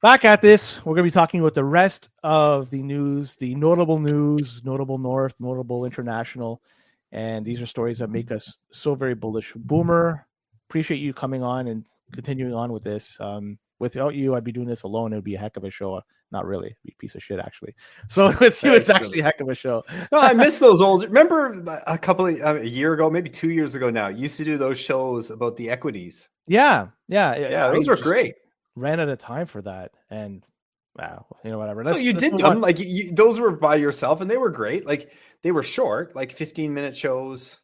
Back at this, we're going to be talking about the rest of the news, notable north, notable international. And these are stories that make us so very bullish. Boomer, appreciate you coming on and continuing on with this. Without you, I'd be doing this alone. It would be a heck of a show. Not really. It'd be a piece of shit, actually. So with you, it's actually a heck of a show. No, I miss those old. Remember a year ago, maybe 2 years ago now, you used to do those shows about the equities. Yeah. Those were great. Ran out of time for that. And wow, whatever. So you did them like those were by yourself, and they were great. Like they were short, like 15-minute shows.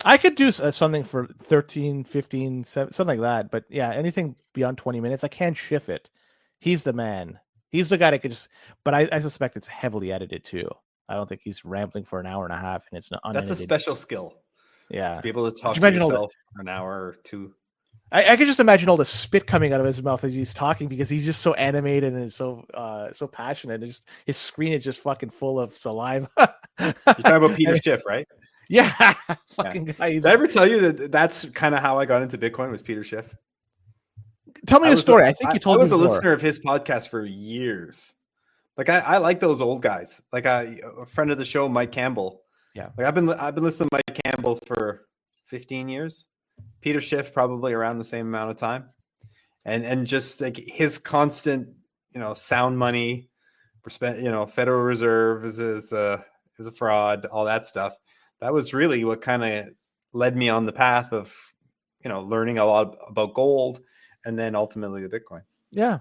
I could do something for 13, 15, 7, something like that. But yeah, anything beyond 20 minutes, I can't shift it. He's the man. He's the guy that could just, but I suspect it's heavily edited too. I don't think he's rambling for an hour and a half and it's not unedited. That's a special skill. Yeah. To be able to talk to yourself for an hour or two. I could just imagine all the spit coming out of his mouth as he's talking because he's just so animated and so passionate. Just his screen is just fucking full of saliva. You're talking about Peter Schiff, right? Yeah. Fucking guy. Did I ever tell you that's kind of how I got into Bitcoin was Peter Schiff? Tell me the story. I think you told me. I was a listener of his podcast for years. Like I like those old guys. Like a friend of the show, Mike Campbell. Yeah. Like I've been listening to Mike Campbell for 15 years. Peter Schiff probably around the same amount of time. And just like his constant, sound money, Federal Reserve is a fraud, all that stuff. That was really what kind of led me on the path of, learning a lot about gold and then ultimately the Bitcoin. Yeah.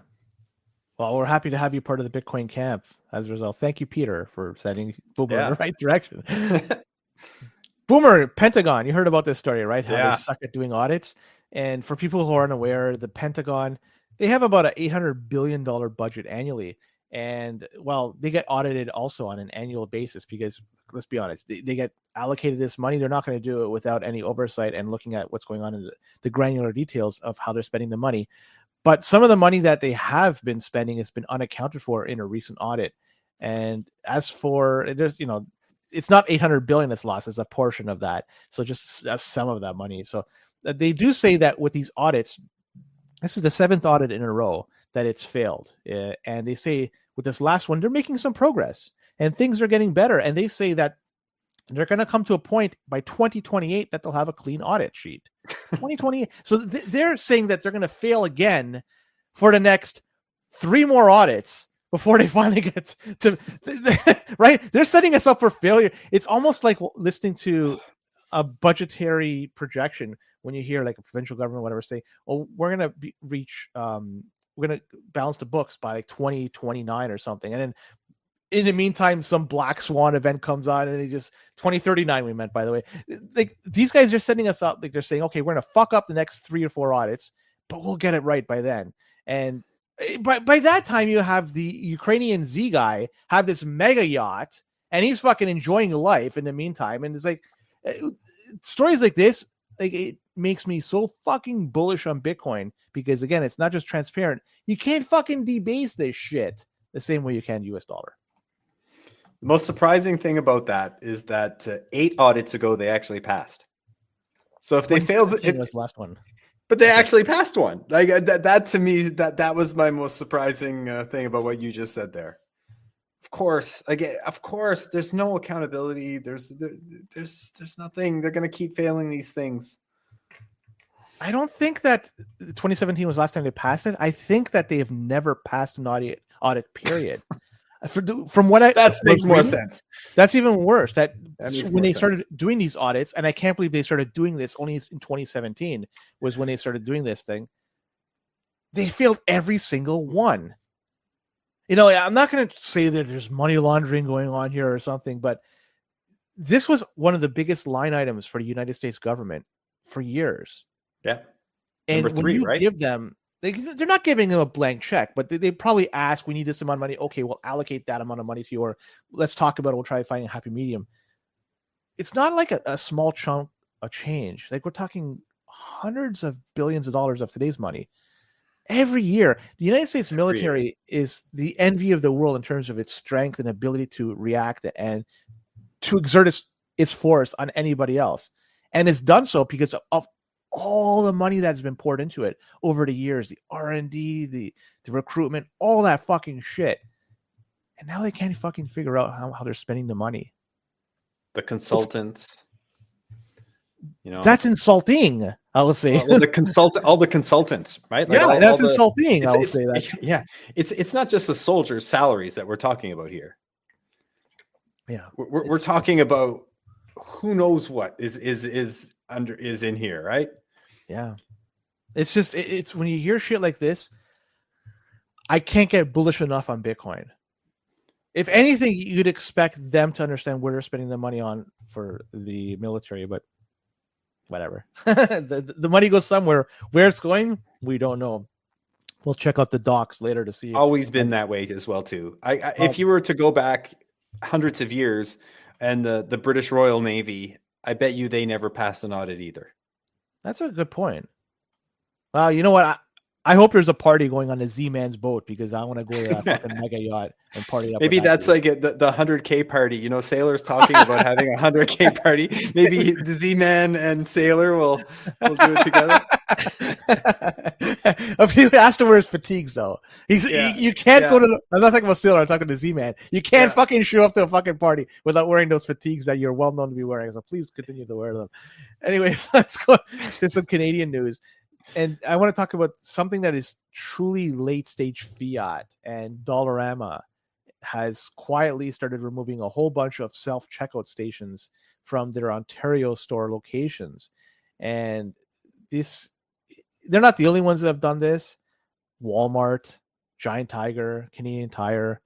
Well, we're happy to have you part of the Bitcoin camp as a result. Thank you, Peter, for setting Boomer in the right direction. Boomer, Pentagon, you heard about this story, right? How they suck at doing audits. And for people who aren't aware, the Pentagon, they have about an $800 billion budget annually. And, well, they get audited also on an annual basis because, let's be honest, they get allocated this money. They're not going to do it without any oversight and looking at what's going on in the granular details of how they're spending the money. But some of the money that they have been spending has been unaccounted for in a recent audit. And as for, it's not 800 billion that's lost, it's a portion of that. So just some of that money. So they do say that with these audits, this is the 7th audit in a row that it's failed. And they say with this last one, they're making some progress and things are getting better. And they say that they're going to come to a point by 2028 that they'll have a clean audit sheet. 2028. So they're saying that they're going to fail again for the next 3 more audits before they finally get to right. They're setting us up for failure. It's almost like listening to a budgetary projection when you hear like a provincial government, whatever, say, "Oh, we're going to we're going to balance the books by like 2029 or something," and then in the meantime, some black swan event comes on, and they just 2039. We meant, by the way, like these guys are setting us up. Like they're saying, "Okay, we're going to fuck up the next 3 or 4 audits, but we'll get it right by then." And by that time, you have the Ukrainian Z guy have this mega yacht, and he's fucking enjoying life in the meantime. And it's like stories like this, like it makes me so fucking bullish on Bitcoin because again, it's not just transparent. You can't fucking debase this shit the same way you can US dollar. The most surprising thing about that is that 8 audits ago they actually passed. So if they failed, it was the last one. But they actually passed one. Like that to me, that was my most surprising thing about what you just said there. Of course, there's no accountability. There's nothing. They're going to keep failing these things. I don't think that 2017 was the last time they passed it. I think that they have never passed an audit period. From what that makes more sense. That's even worse. That when they started doing these audits, and I can't believe they started doing this only in 2017 was when they started doing this thing. They failed every single one. I'm not going to say that there's money laundering going on here or something, but this was one of the biggest line items for the United States government for years. Yeah. And Number 3, when you right? give them, they're not giving them a blank check, but they probably ask, we need this amount of money. Okay, we'll allocate that amount of money to you, or let's talk about it. We'll try to find a happy medium. It's not like a small chunk of change. Like we're talking hundreds of billions of dollars of today's money. Every year, the United States military is the envy of the world in terms of its strength and ability to react and to exert its force on anybody else. And it's done so because of all the money that's been poured into it over the years, the R&D, the recruitment, all that fucking shit. And now they can't fucking figure out how they're spending the money. The consultants, that's insulting. I will say. Well, all the consultants, right? Like that's insulting. I will say that. Yeah, it's not just the soldiers' salaries that we're talking about here. Yeah, we're talking about who knows what is in here, right? Yeah, it's just it's when you hear shit like this, I can't get bullish enough on Bitcoin. If anything, you'd expect them to understand where they're spending the money on for the military, but whatever. the money goes somewhere. Where it's going, we don't know. We'll check out the docs later to see. Always been that way as well too. If you were to go back hundreds of years and the British Royal Navy, I bet you they never passed an audit either. That's a good point. Well, you know what? I hope there's a party going on the Z-Man's boat because I want to go to that fucking mega yacht and party up. Maybe that's like the 100K party. Sailors talking about having a 100K party. Maybe the Z-Man and Sailor will do it together. He has to wear his fatigues though. You can't go to. I'm not talking about Sailor. I'm talking to Z-Man. You can't fucking show up to a fucking party without wearing those fatigues that you're well known to be wearing. So please continue to wear them. Anyways, let's go to some Canadian news. And I want to talk about something that is truly late stage fiat. And Dollarama has quietly started removing a whole bunch of self-checkout stations from their Ontario store locations. And they're not the only ones that have done this. Walmart, Giant Tiger, Canadian Tire,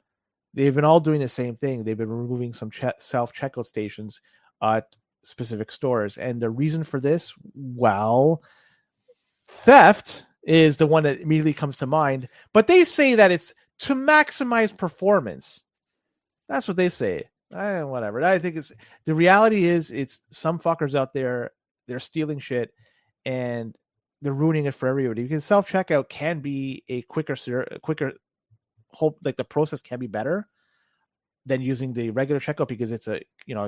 they've been all doing the same thing. They've been removing some self-checkout stations at specific stores. And the reason for this, well, theft is the one that immediately comes to mind, but they say that it's to maximize performance. That's what they say. Whatever. I think the reality is it's some fuckers out there, they're stealing shit and they're ruining it for everybody because self-checkout can be a quicker hope, like the process can be better than using the regular checkout because it's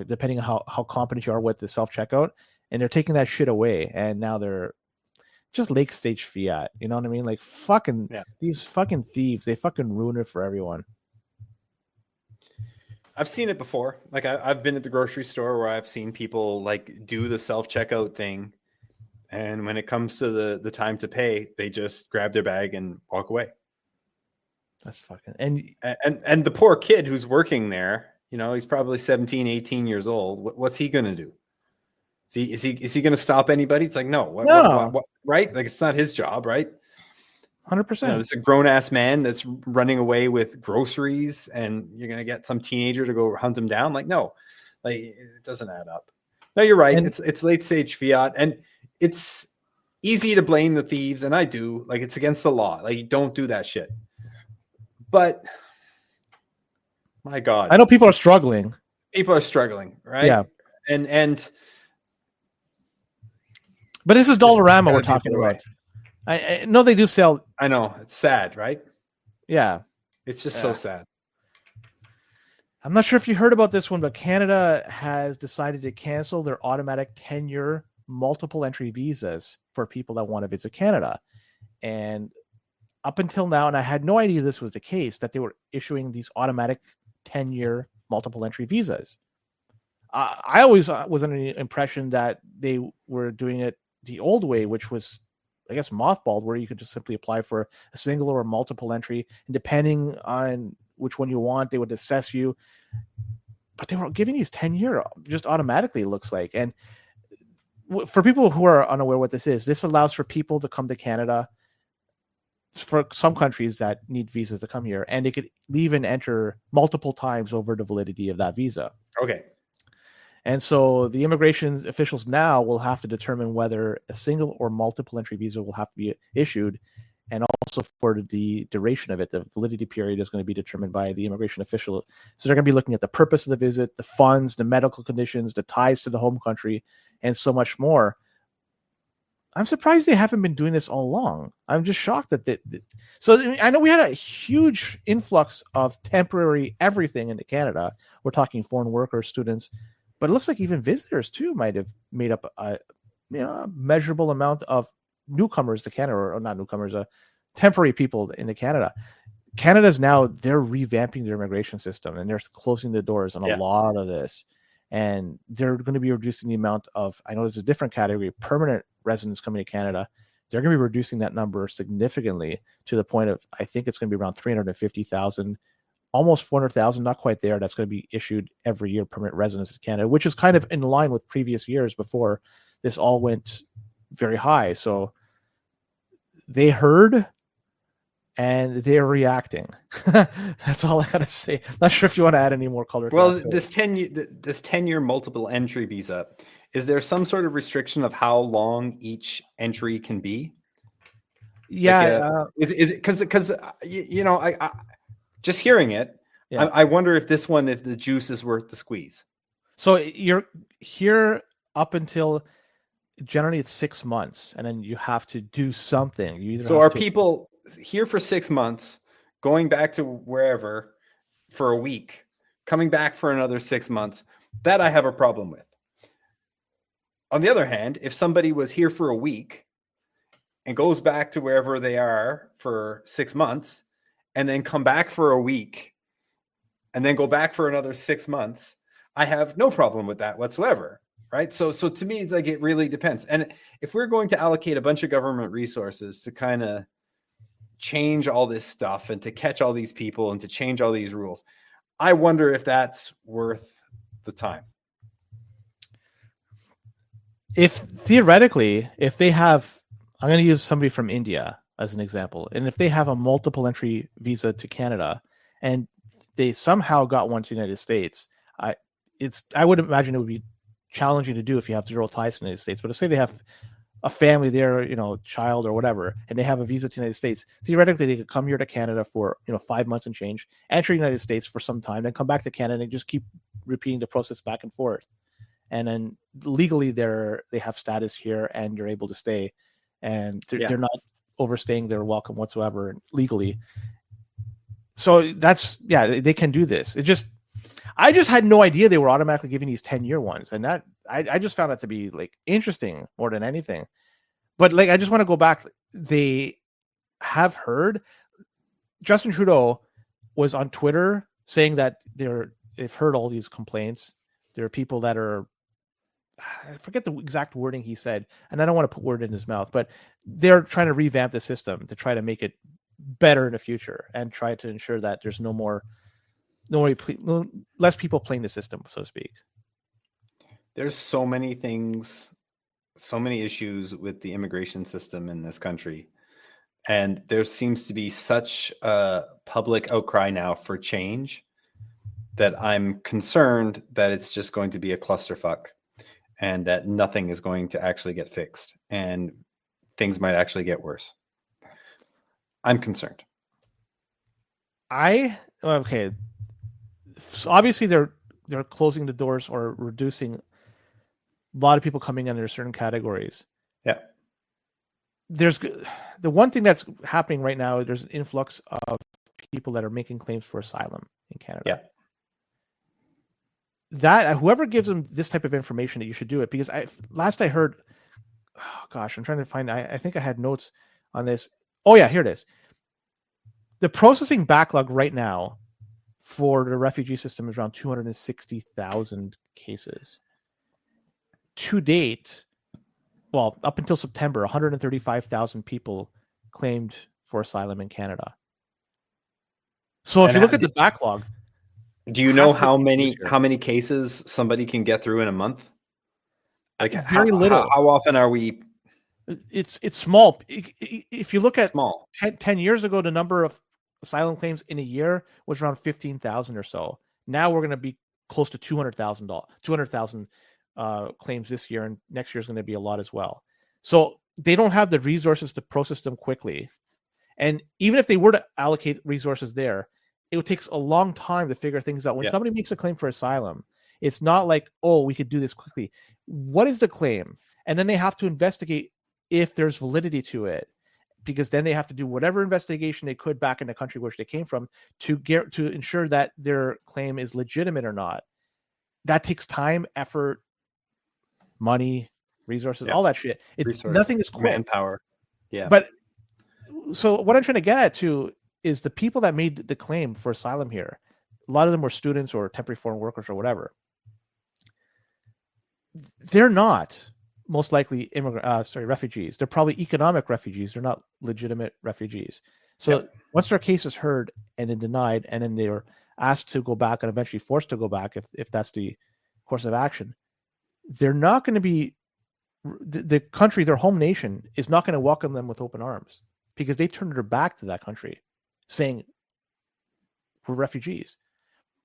depending on how competent you are with the self-checkout, and they're taking that shit away and now they're just late stage fiat, you know what I mean? Like these fucking thieves, they fucking ruin it for everyone. I've seen it before. Like I've been at the grocery store where I've seen people like do the self-checkout thing, and when it comes to the time to pay, they just grab their bag and walk away. That's fucking and the poor kid who's working there, he's probably 17, 18 years old. What's he gonna do? Is he going to stop anybody? It's like, no. What, right? Like, it's not his job, right? 100%. It's a grown-ass man that's running away with groceries, and you're going to get some teenager to go hunt him down? Like, no. Like, it doesn't add up. No, you're right. It's late-stage fiat, and it's easy to blame the thieves, and I do. Like, it's against the law. Like, you don't do that shit. But, my God. I know people are struggling. People are struggling, right? Yeah. And but this is Dollarama we're talking about. I know they do sell. I know. It's sad, right? Yeah. It's just so sad. I'm not sure if you heard about this one, but Canada has decided to cancel their automatic 10-year multiple entry visas for people that want to visit Canada. And up until now, and I had no idea this was the case, that they were issuing these automatic 10-year multiple entry visas. I always was under the impression that they were doing it the old way, which was, I guess, mothballed, where you could just simply apply for a single or multiple entry, and depending on which one you want, they would assess you. But they were giving these 10-year just automatically, it looks like. And for people who are unaware what this allows for people to come to Canada for some countries that need visas to come here, and they could leave and enter multiple times over the validity of that visa. Okay. And so the immigration officials now will have to determine whether a single or multiple entry visa will have to be issued, and also for the duration of it. The validity period is going to be determined by the immigration official. So they're going to be looking at the purpose of the visit, the funds, the medical conditions, the ties to the home country, and so much more. I'm surprised they haven't been doing this all along. I'm just shocked that so I know we had a huge influx of temporary everything into Canada. We're talking foreign workers, students, but it looks like even visitors too might have made up measurable amount of newcomers to Canada, or not newcomers, temporary people into Canada. Canada's now, they're revamping their immigration system, and they're closing the doors on a lot of this. And they're going to be reducing the amount of, I know there's a different category, permanent residents coming to Canada. They're going to be reducing that number significantly to the point of, I think it's going to be around 350,000, almost 400,000, not quite there. That's going to be issued every year, permanent residents in Canada, which is kind of in line with previous years before this all went very high. So they heard, and they're reacting. That's all I gotta say. Not sure if you want to add any more color to that. This 10-year multiple entry visa, is there some sort of restriction of how long each entry can be? Yeah. Is it because I just hearing it, I wonder if this one, if the juice is worth the squeeze. So you're here up until generally it's 6 months, and then you have to do something. People here for 6 months, going back to wherever for a week, coming back for another 6 months? That I have a problem with. On the other hand, if somebody was here for a week and goes back to wherever they are for 6 months, and then come back for a week, and then go back for another 6 months, I have no problem with that whatsoever. Right. So to me, it's like, it really depends. And if we're going to allocate a bunch of government resources to kind of change all this stuff and to catch all these people and to change all these rules, I wonder if that's worth the time. If theoretically, if they have, I'm going to use somebody from India as an example, and if they have a multiple entry visa to Canada and they somehow got one to the United States, I would imagine it would be challenging to do if you have zero ties to the United States. But let's say they have a family there, child or whatever, and they have a visa to the United States. Theoretically, they could come here to Canada for 5 months and change, enter the United States for some time, then come back to Canada and just keep repeating the process back and forth. And then legally, they have status here and they're able to stay, and they're not overstaying their welcome whatsoever legally. So they can do this. I just had no idea they were automatically giving these 10-year ones, and that I just found that to be interesting more than anything. But I just want to go back. They have heard. Justin Trudeau was on Twitter saying that they've heard all these complaints. There are people that are, I forget the exact wording he said, and I don't want to put word in his mouth, but they're trying to revamp the system to try to make it better in the future and try to ensure that there's less people playing the system, so to speak. There's so many things, so many issues with the immigration system in this country. And there seems to be such a public outcry now for change that I'm concerned that it's just going to be a clusterfuck and that nothing is going to actually get fixed and things might actually get worse. I'm concerned. Okay. So obviously they're closing the doors or reducing a lot of people coming under certain categories. Yeah. There's the one thing that's happening right now. There's an influx of people that are making claims for asylum in Canada. Yeah. That whoever gives them this type of information, that you should do it, because last I heard, I'm trying to find. I think I had notes on this. Oh yeah, here it is. The processing backlog right now for the refugee system is around 260,000 cases. To date, up until September, 135,000 people claimed for asylum in Canada. So if you look at the backlog, do you know how many cases somebody can get through in a month? Very little. How often are we? It's small. If you look at small. 10 years ago, the number of asylum claims in a year was around 15,000 or so. Now we're going to be close to 200,000 claims this year, and next year is going to be a lot as well. So they don't have the resources to process them quickly. And even if they were to allocate resources there, it would take a long time to figure things out. When somebody makes a claim for asylum, it's not like, we could do this quickly. What is the claim? And then they have to investigate if there's validity to it, because then they have to do whatever investigation they could back in the country which they came from to ensure that their claim is legitimate or not. That takes time, effort, money, resources, all that shit. Nothing is quick. Manpower. Yeah. But so what I'm trying to get at too is the people that made the claim for asylum here, a lot of them were students or temporary foreign workers or whatever. They're not most likely refugees. They're probably economic refugees. They're not legitimate refugees. So once their case is heard and then denied, and then they're asked to go back and eventually forced to go back if that's the course of action, they're not going to be, the country, their home nation, is not going to welcome them with open arms because they turned their back to that country saying we're refugees.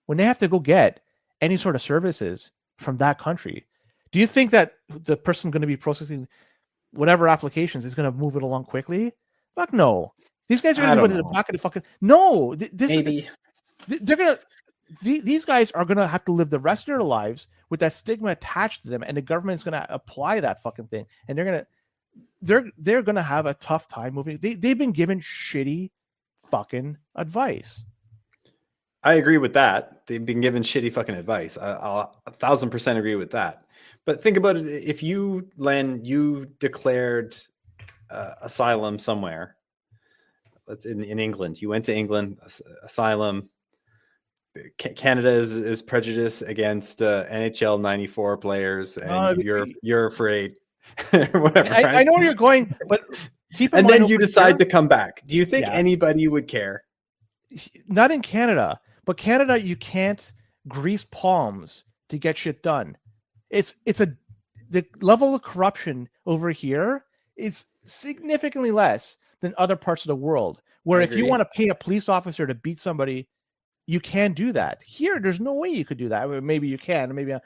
When they have to go get any sort of services from that country, do you think that the person going to be processing whatever applications is going to move it along quickly? Fuck no. These guys are going to go to the back of the fucking... No. They're going to... These guys are going to have to live the rest of their lives with that stigma attached to them, and the government's going to apply that fucking thing. And they're going to have a tough time moving. They've been given shitty fucking advice. I agree with that. They've been given shitty fucking advice. I'll 1,000% agree with that. But think about it. If you, Len, you declared asylum somewhere, let's in England, you went to England, asylum. Canada is prejudiced against NHL 94 players, and you're afraid. Whatever. I know where you're going, but keep in mind. And then you decide to come back. Do you think anybody would care? Not in Canada, but Canada, you can't grease palms to get shit done. The level of corruption over here is significantly less than other parts of the world. Where if you want to pay a police officer to beat somebody, you can do that. Here, there's no way you could do that. I mean, maybe you can. Maybe I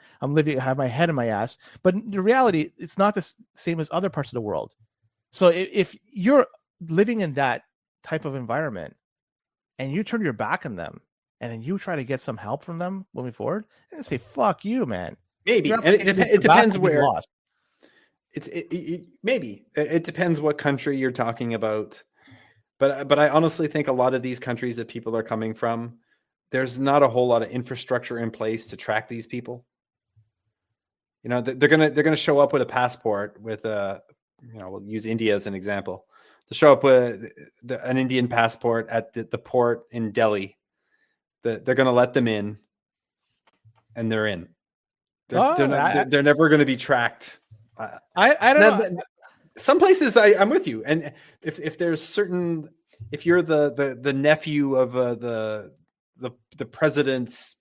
have my head in my ass. But the reality, it's not the same as other parts of the world. So if you're living in that type of environment and you turn your back on them and then you try to get some help from them moving forward, they're going to say, fuck you, man. Maybe. And it depends where. Maybe. It depends what country you're talking about. But I honestly think a lot of these countries that people are coming from, there's not a whole lot of infrastructure in place to track these people. You know, they're gonna show up with a passport with we'll use India as an example. They'll show up with an Indian passport at the port in Delhi. They're gonna let them in, and they're in. They're never going to be tracked. I don't know. Some places I'm with you, and if there's certain, if you're the nephew of the president's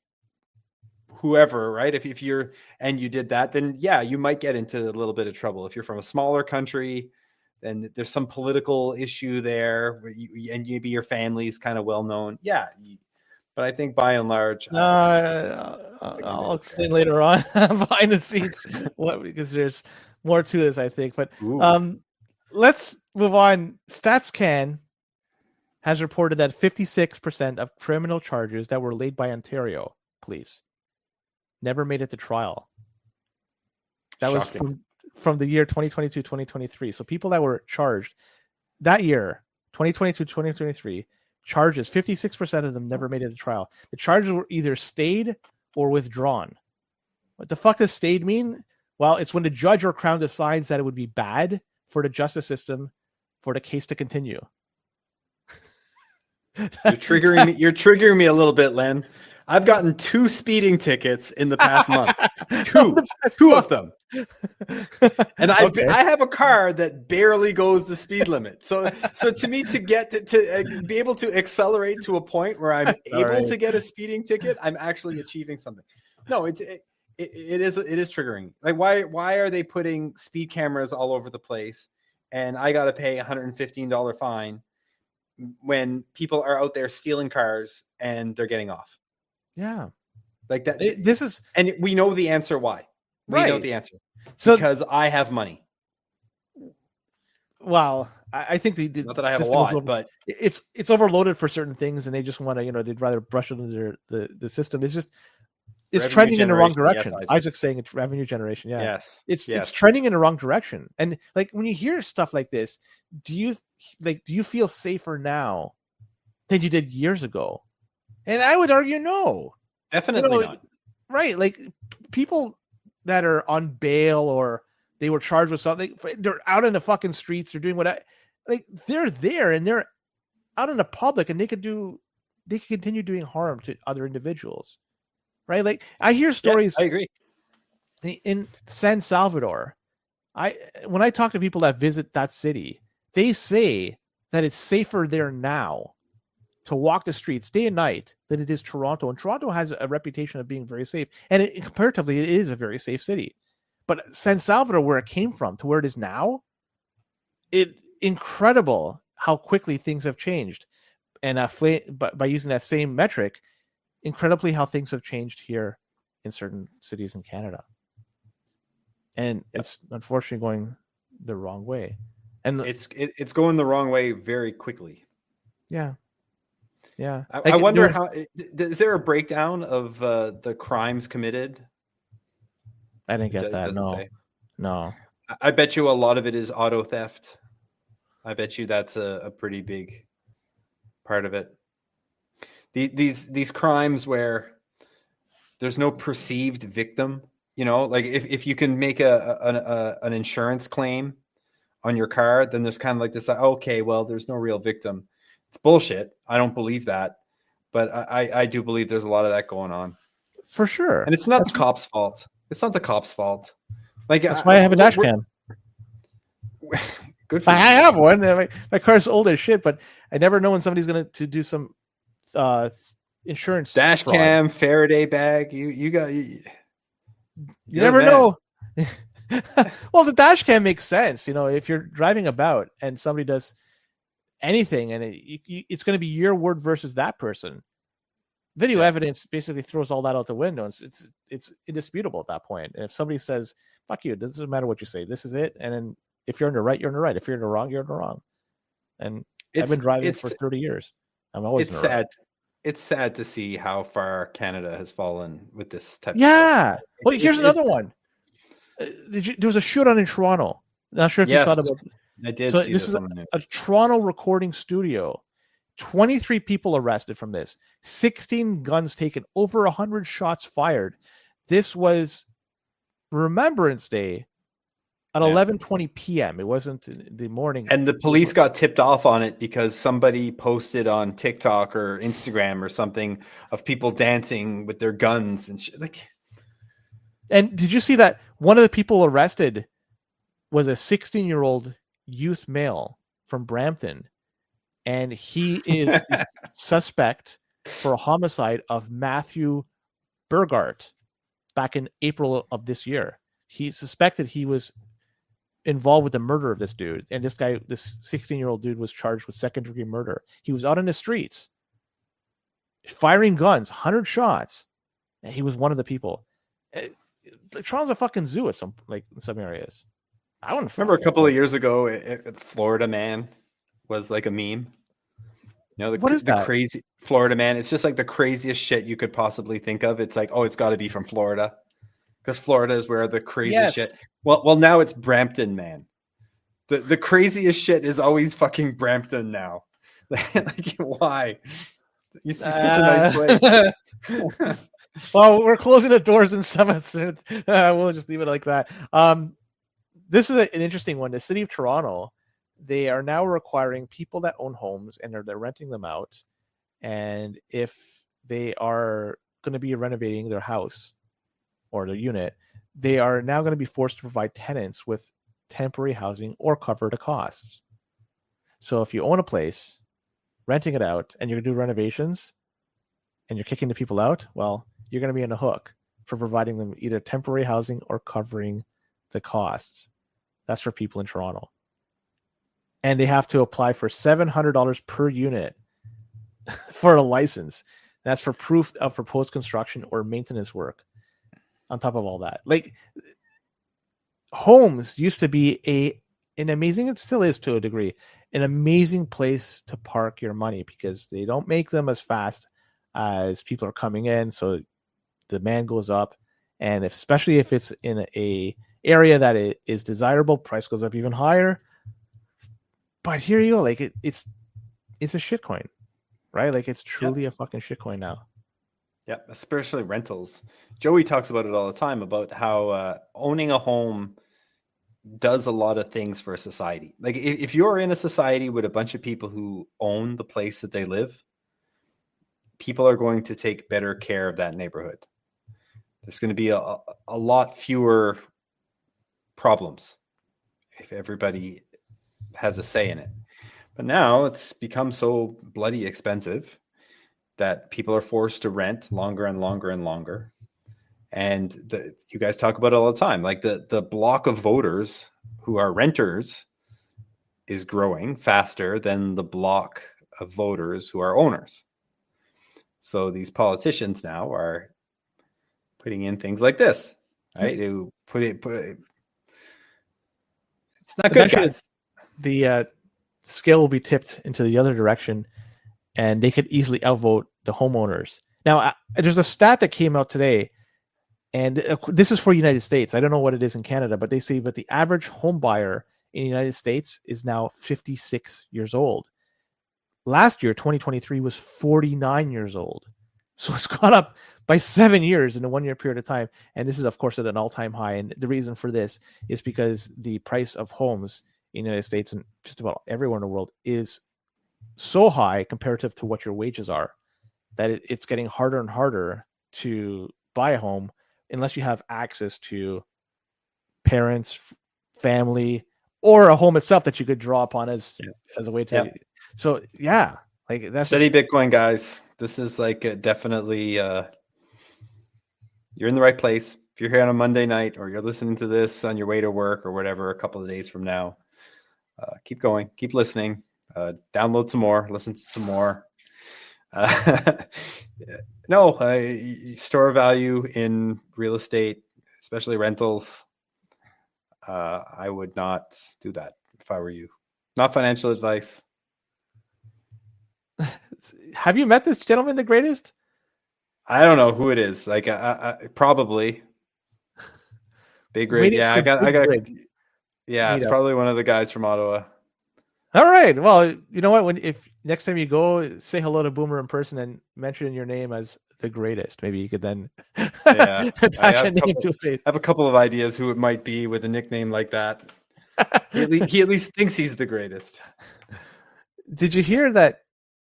whoever, right? If you're and you did that, then yeah, you might get into a little bit of trouble. If you're from a smaller country, then there's some political issue there, and maybe your family's kind of well known. Yeah. But I think by and large, I'll explain later on behind the scenes because there's more to this, I think. But let's move on. StatsCan has reported that 56% of criminal charges that were laid by Ontario police never made it to trial. That Shocking. Was from the year 2022-2023. So people that were charged that year, 2022-2023, charges, 56% of them never made it to trial. The charges were either stayed or withdrawn. What the fuck does stayed mean? Well, it's when the judge or crown decides that it would be bad for the justice system for the case to continue. You're triggering me a little bit, Len. I've gotten 2 speeding tickets in the past month. Two of them. And I have a car that barely goes the speed limit. So to me, to get to be able to accelerate to a point where I'm able to get a speeding ticket, I'm actually achieving something. No, it is triggering. Like why are they putting speed cameras all over the place and I got to pay $115 fine when people are out there stealing cars and they're getting off? Yeah. Like that. And we know the answer why. We know the answer. So because I have money. Well, I think not that I have a lot, but it's overloaded for certain things, and they just want to, they'd rather brush it under the system. It's trending in the wrong direction. Yes, Isaac's saying it's revenue generation. Yeah. Yes. It's trending in the wrong direction. And like when you hear stuff like this, do you feel safer now than you did years ago? And I would argue no. Definitely not. Right. Like people that are on bail or they were charged with something. They're out in the fucking streets. They're doing what like they're there and they're out in the public, and they could continue doing harm to other individuals, right? Like I hear stories. I agree. In San Salvador, when I talk to people that visit that city, they say that it's safer there now to walk the streets day and night than it is Toronto. And Toronto has a reputation of being very safe, and comparatively, it is a very safe city. But San Salvador, where it came from to where it is now, incredible how quickly things have changed. And by using that same metric, incredibly how things have changed here in certain cities in Canada. And it's unfortunately going the wrong way. And it's going the wrong way very quickly. Yeah. I wonder is there a breakdown of the crimes committed? I didn't get that. No. I bet you a lot of it is auto theft. I bet you that's a pretty big part of it. These crimes where there's no perceived victim, like if you can make an insurance claim on your car, then there's kind of like this, okay, well, there's no real victim. It's bullshit. I don't believe that. But I do believe there's a lot of that going on. For sure. And it's not the cops' fault. It's not the cops' fault. Like that's why I have a dash cam. Good for I have one. My car's old as shit, but I never know when somebody's going to do some insurance dash fraud. Cam, Faraday bag. You never know. Well, the dash cam makes sense. If you're driving about and somebody does anything, and it's going to be your word versus that person. Video evidence basically throws all that out the window. It's indisputable at that point. And if somebody says, fuck you, it doesn't matter what you say, this is it. And then if you're in the right, you're in the right. If you're in the wrong, you're in the wrong. And I've been driving for 30 years. I'm always in the right. It's sad to see how far Canada has fallen with this type of stuff. Well, here's another one. There was a shootout in Toronto. Not sure if you saw that. I did. So see this is a Toronto recording studio. 23 people arrested from this. 16 guns taken. Over 100 shots fired. This was Remembrance Day at 11:20 p.m. It wasn't the morning. And the police got tipped off on it because somebody posted on TikTok or Instagram or something of people dancing with their guns and shit. And did you see that one of the people arrested was a 16-year-old youth male from Brampton, and he is suspect for a homicide of Matthew Burgart back in April of this year. He suspected he was involved with the murder of this dude, and this 16-year-old dude was charged with second-degree murder. He was out in the streets firing guns, 100 shots, and he was one of the people. Toronto's a fucking zoo at in some areas. I don't remember a couple of years ago, Florida man was like a meme. What is that? Crazy Florida man. It's just like the craziest shit you could possibly think of. It's like, oh, it's got to be from Florida, because Florida is where the craziest shit. Well, now it's Brampton man. The craziest shit is always fucking Brampton now. Why? You're such a nice place. Well, we're closing the doors in Summit. We'll just leave it like that. This is an interesting one. The city of Toronto, they are now requiring people that own homes and they're renting them out. And if they are going to be renovating their house or their unit, they are now going to be forced to provide tenants with temporary housing or cover the costs. So if you own a place, renting it out, and you're going to do renovations and you're kicking the people out, well, you're going to be on the hook for providing them either temporary housing or covering the costs. That's for people in Toronto. And they have to apply for $700 per unit for a license. That's for proof of proposed construction or maintenance work on top of all that. Homes used to be an amazing, it still is to a degree, an amazing place to park your money because they don't make them as fast as people are coming in. So demand goes up. And especially if it's in a area that is desirable, price goes up even higher. But here you go, it's a shitcoin, right? It's truly a fucking shitcoin now. Yeah, especially rentals. Joey talks about it all the time about how owning a home does a lot of things for a society. Like if you're in a society with a bunch of people who own the place that they live, people are going to take better care of that neighborhood. There's going to be a lot fewer problems if everybody has a say in it. But now it's become so bloody expensive that people are forced to rent longer and longer and longer. And you guys talk about it all the time. Like the block of voters who are renters is growing faster than the block of voters who are owners. So these politicians now are putting in things like this, right? To put it. It's not good, guys. The scale will be tipped into the other direction, and they could easily outvote the homeowners. Now, there's a stat that came out today, and this is for the United States. I don't know what it is in Canada, but they say that the average home buyer in the United States is now 56 years old. Last year, 2023, was 49 years old. So it's gone up by 7 years in a 1 year period of time. And this is, of course, at an all-time high. And the reason for this is because the price of homes in the United States and just about everywhere in the world is so high comparative to what your wages are that it's getting harder and harder to buy a home unless you have access to parents, family, or a home itself that you could draw upon as a way to. So yeah, like that's steady Bitcoin, guys. This is like definitely you're in the right place. If you're here on a Monday night or you're listening to this on your way to work or whatever, a couple of days from now, keep going, keep listening, download some more, listen to some more. Store value in real estate, especially rentals. I would not do that if I were you. Not financial advice. Have you met this gentleman, the greatest? I don't know who it is. Like, probably Big Rig. Yeah, I got. Yeah, it's probably one of the guys from Ottawa. All right. Well, you know what? If next time you go, say hello to Boomer in person and mention your name as the greatest. Maybe you could then attach a name to it. I have a couple of ideas who it might be with a nickname like that. He at least thinks he's the greatest. Did you hear that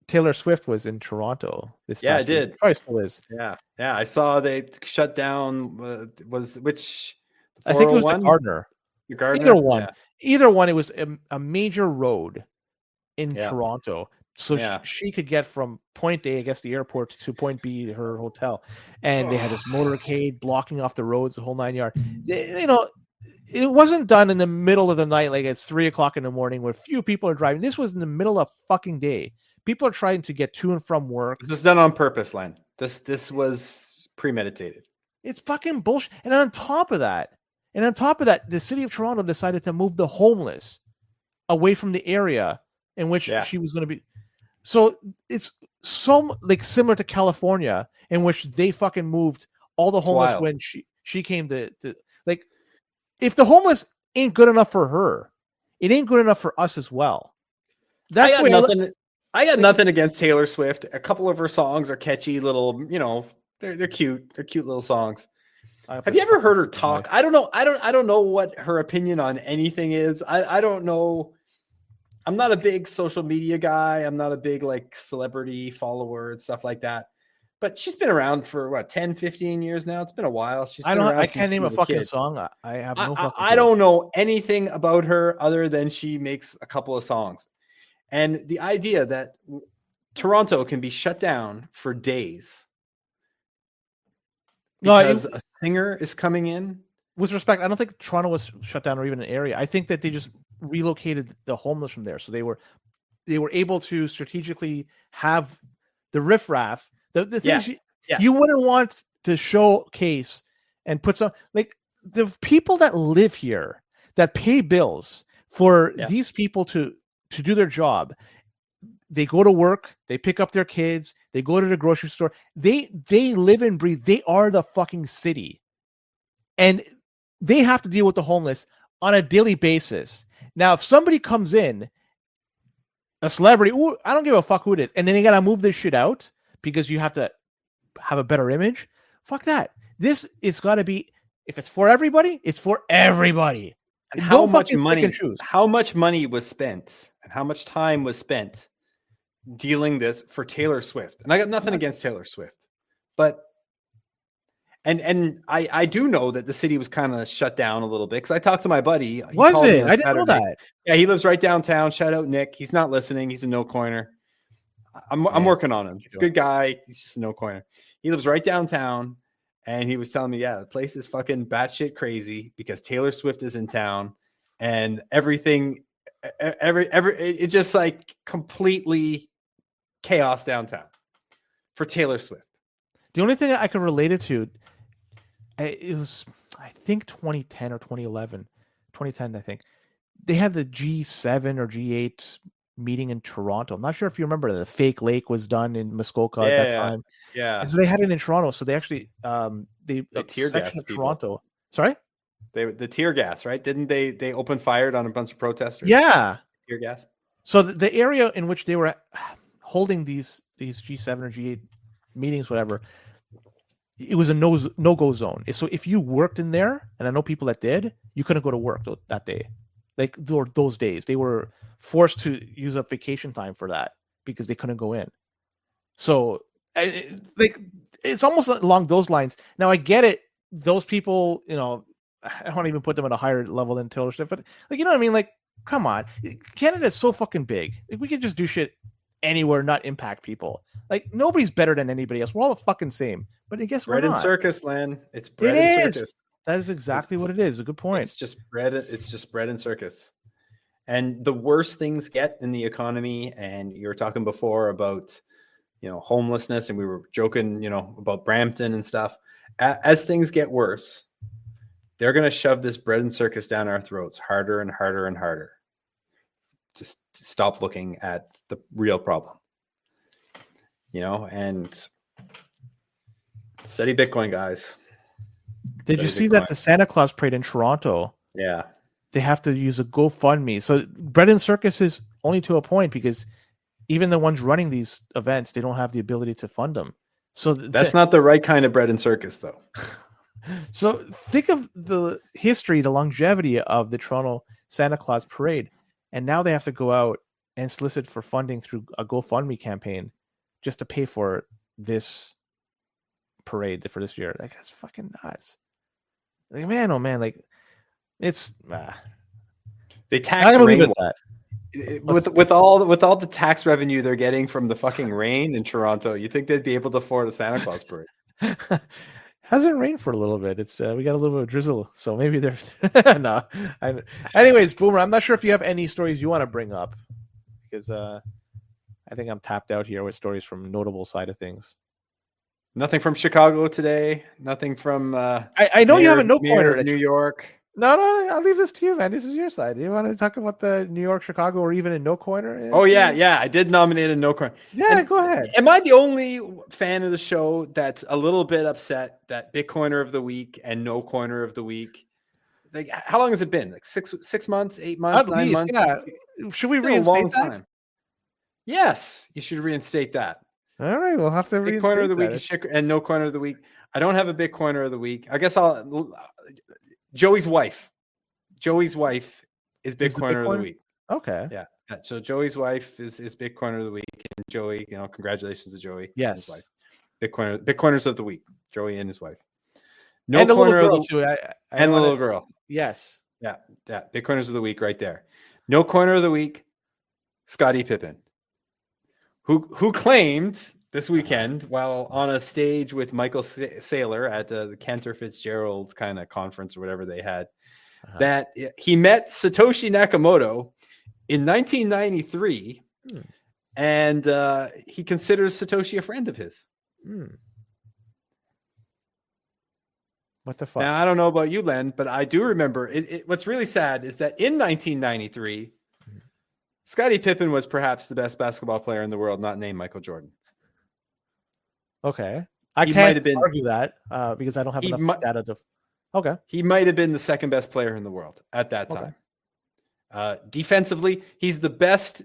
Taylor Swift was in Toronto this past I did. Week? Probably still is. Yeah. I saw they shut down. I think it was the Gardner. Either one. Yeah. Either one. It was a major road in Toronto, so she could get from point A, I guess, the airport, to point B, her hotel, and they had this motorcade blocking off the roads, the whole 9 yards. It wasn't done in the middle of the night, like it's 3:00 in the morning, where few people are driving. This was in the middle of fucking day. People are trying to get to and from work. This was done on purpose, Len. This was premeditated. It's fucking bullshit. And on top of that, the city of Toronto decided to move the homeless away from the area in which she was going to be. So it's similar to California, in which they fucking moved all the homeless when she came to like. If the homeless ain't good enough for her, it ain't good enough for us as well. That's I got nothing against Taylor Swift. A couple of her songs are catchy little, they're cute. They're cute little songs. Have you ever heard her talk? I don't know. I don't know what her opinion on anything is. I don't know. I'm not a big social media guy. I'm not a big celebrity follower and stuff like that. But she's been around for 10, 15 years now. It's been a while. I can't name a fucking song. I have no fucking I don't know anything about her other than she makes a couple of songs. And the idea that Toronto can be shut down for days because a singer is coming in. With respect, I don't think Toronto was shut down or even an area. I think that they just relocated the homeless from there. So they were able to strategically have the riffraff. The things you wouldn't want to showcase and put some, like, the people that live here that pay bills for these people to do their job. They go to work, they pick up their kids, they go to the grocery store. They live and breathe. They are the fucking city. And they have to deal with the homeless on a daily basis. Now, if somebody comes in, a celebrity, I don't give a fuck who it is, and then they got to move this shit out because you have to have a better image. Fuck that. It's got to be, if it's for everybody, it's for everybody. And how Don't much fucking pick money? and choose. How much money was spent, and how much time was spent dealing this for Taylor Swift? And I got nothing against Taylor Swift, but and I do know that the city was kind of shut down a little bit because I talked to my buddy. Was it? I didn't know that. Yeah, he lives right downtown. Shout out Nick. He's not listening. He's a no coiner. I'm working on him. He's a good guy. He's just a no coiner. He lives right downtown, and he was telling me, yeah, the place is fucking batshit crazy because Taylor Swift is in town, and everything, it just like completely chaos downtown for Taylor Swift. The only thing I could relate it to, it was, I think 2010 or 2011, 2010, I think. They had the G7 or G8 meeting in Toronto. I'm not sure if you remember, the fake lake was done in Muskoka at that time. Yeah. And so they had it in Toronto. So they actually, they tear gas Toronto. Sorry? The tear gas, right? Didn't they open fired on a bunch of protesters? Yeah. Tear gas. So the area in which they were holding these G7 or G8 meetings, whatever, it was a no-go zone. So if you worked in there, and I know people that did, you couldn't go to work that day. Like those days, they were forced to use up vacation time for that because they couldn't go in. So like it's almost along those lines. Now I get it. Those people, I don't want to even put them at a higher level than Taylor Swift, but like, you know what I mean? Like, come on, Canada's so fucking big. Like, we can just do shit anywhere, not impact people. Like, nobody's better than anybody else. We're all the fucking same. But I guess bread we're not. And circus, Len. It's bread and circus. That is exactly what it is. A good point. It's just bread and circus. And the worse things get in the economy, and you were talking before about, homelessness, and we were joking, about Brampton and stuff. As things get worse, they're going to shove this bread and circus down our throats harder and harder and harder to stop looking at the real problem. And steady Bitcoin, guys. Did you see that the Santa Claus parade in Toronto? Yeah. They have to use a GoFundMe. So bread and circus is only to a point, because even the ones running these events, they don't have the ability to fund them. So that's not the right kind of bread and circus, though. So think of the history, the longevity of the Toronto Santa Claus parade. And now they have to go out and solicit for funding through a GoFundMe campaign just to pay for this parade for this year. Like, that's fucking nuts. Like, man, oh man, like, it's they tax rain that. with all the tax revenue they're getting from the fucking rain in Toronto. You think they'd be able to afford a Santa Claus parade? Hasn't rained for a little bit. It's we got a little bit of drizzle, so maybe they're no. Anyways, Boomer, I'm not sure if you have any stories you want to bring up, because I think I'm tapped out here with stories from notable side of things. Nothing from Chicago today. Nothing from. I know you have a no pointer. New York. No, I'll leave this to you, man. This is your side. Do you want to talk about the New York, Chicago, or even a no coiner? Oh yeah. I did nominate a no coiner. Yeah, go ahead. Am I the only fan of the show that's a little bit upset that Bitcoiner of the week and no coiner of the week? Like, how long has it been? Like 6 months, 8 months, At 9 least, months? Yeah. Should we reinstate that? Time. Yes, you should reinstate that. All right, we'll have to reinstate Bitcoiner of the week and no coiner of the week. I don't have a Bitcoiner of the week. I guess Joey's wife. Joey's wife is Bitcoiner of the week. Okay. Yeah. So Joey's wife is Bitcoiner of the week, and Joey, congratulations to Joey. Yes. And his wife. Bitcoiners of the week. Joey and his wife. No, and the little girl too. And the little girl. Yes. Yeah. Bitcoiners of the week right there. No coiner of the week. Scottie Pippen, who claimed this weekend while on a stage with Michael Saylor at the Cantor Fitzgerald kind of conference or whatever they had, that he met Satoshi Nakamoto in 1993, and he considers Satoshi a friend of his. What the fuck? Now, I don't know about you, Len, but I do remember what's really sad is that in 1993, Scottie Pippen was perhaps the best basketball player in the world, not named Michael Jordan. Okay. I can't argue that because I don't have enough data to... Okay. He might have been the second best player in the world at that time. Defensively, he's the best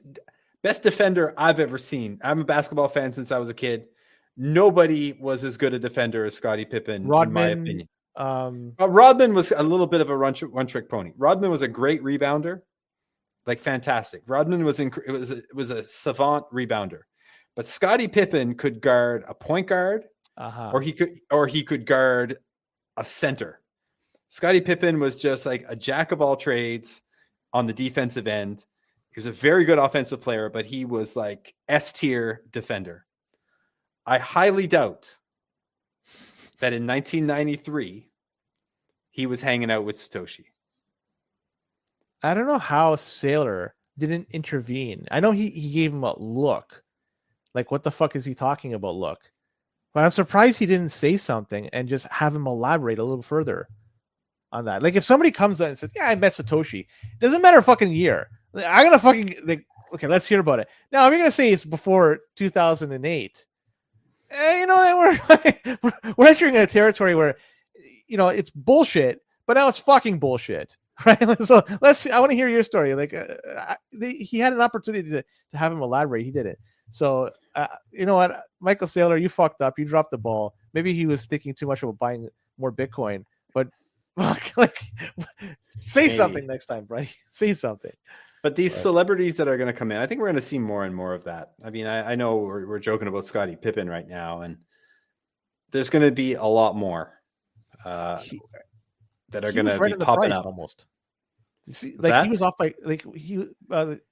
defender I've ever seen. I'm a basketball fan since I was a kid. Nobody was as good a defender as Scottie Pippen, in my opinion. Rodman was a little bit of a one-trick pony. Rodman was a great rebounder, like fantastic. Rodman was a savant rebounder, but Scottie Pippen could guard a point guard, or he could guard a center. Scottie Pippen was just like a jack of all trades on the defensive end. He was a very good offensive player, but he was like S-tier defender. I highly doubt that in 1993 he was hanging out with Satoshi. I don't know how Sailor didn't intervene. I know he gave him a look. Like, what the fuck is he talking about, look? But I'm surprised he didn't say something and just have him elaborate a little further on that. Like, if somebody comes out and says, yeah, I met Satoshi, it doesn't matter a fucking year. I'm going to fucking, like, okay, let's hear about it. Now, if you're going to say it's before 2008, we're entering a territory where, it's bullshit, but now it's fucking bullshit. Right. So I want to hear your story. Like, he had an opportunity to have him elaborate. He didn't. So, you know what, Michael Saylor, you fucked up. You dropped the ball. Maybe he was thinking too much about buying more Bitcoin, but say something next time, right? Say something. But these celebrities that are going to come in, I think we're going to see more and more of that. I mean, I know we're joking about Scottie Pippen right now, and there's going to be a lot more that are going to be popping up almost. You see, like, he was off by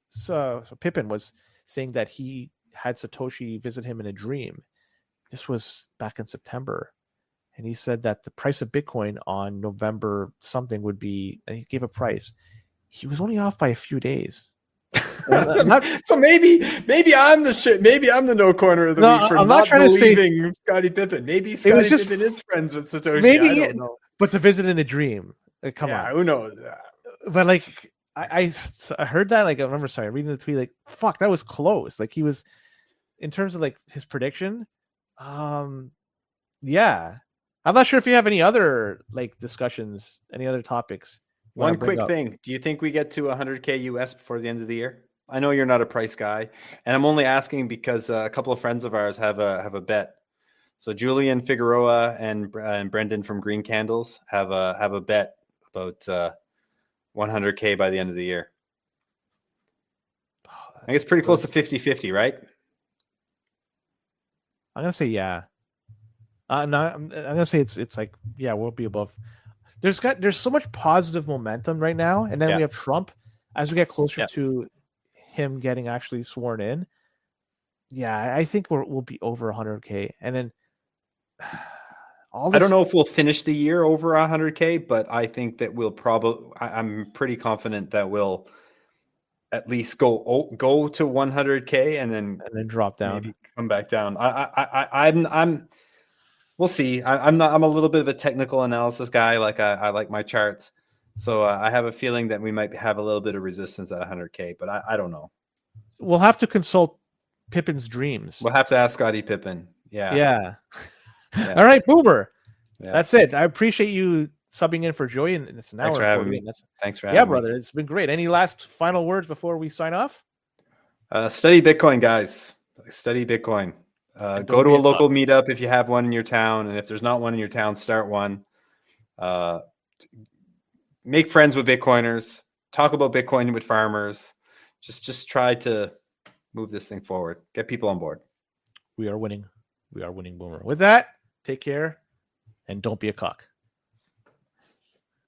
so Pippen was saying that he had Satoshi visit him in a dream. This was back in September, and he said that the price of Bitcoin on November something would be, and he gave a price. He was only off by a few days. So maybe I'm the shit. Maybe I'm the no corner of the week for not trying believing to say Scottie Pippen. Maybe Scottie Pippen is friends with Satoshi. Maybe I don't know. But to visit in a dream, come on. Who knows? But like, I heard that. Like, I remember, reading the tweet. Like, fuck, that was close. Like, he was, in terms of like his prediction. Yeah, I'm not sure if you have any other like discussions, any other topics. One quick thing. Do you think we get to 100K US before the end of the year? I know you're not a price guy, and I'm only asking because a couple of friends of ours have a bet. So Julian Figueroa and Brendan from Green Candles have a bet about 100K by the end of the year. I think it's pretty close to 50-50, right? I'm gonna say yeah. I'm gonna say it's like, yeah, we'll be above. There's so much positive momentum right now, and then we have Trump as we get closer to him getting actually sworn in. Yeah, I think we'll be over 100K, and then I don't know if we'll finish the year over 100K, but I think that we'll probably. I'm pretty confident that we'll at least go to 100K and then drop down, maybe come back down. I'm. We'll see. I'm a little bit of a technical analysis guy. Like I like my charts, so I have a feeling that we might have a little bit of resistance at 100K, but I don't know. We'll have to consult Pippen's dreams. We'll have to ask Scottie Pippen. Yeah. All right, Boomer. Yeah. That's it. I appreciate you subbing in for Joey, and it's an hour. Thanks for having me. Thanks for having me. Yeah, brother. It's been great. Any last final words before we sign off? Study Bitcoin, guys. Study Bitcoin. Go to a local meetup if you have one in your town, and if there's not one in your town, start one. Make friends with Bitcoiners. Talk about Bitcoin with farmers. Just try to move this thing forward. Get people on board. We are winning. We are winning, Boomer. With that, take care, and don't be a cock.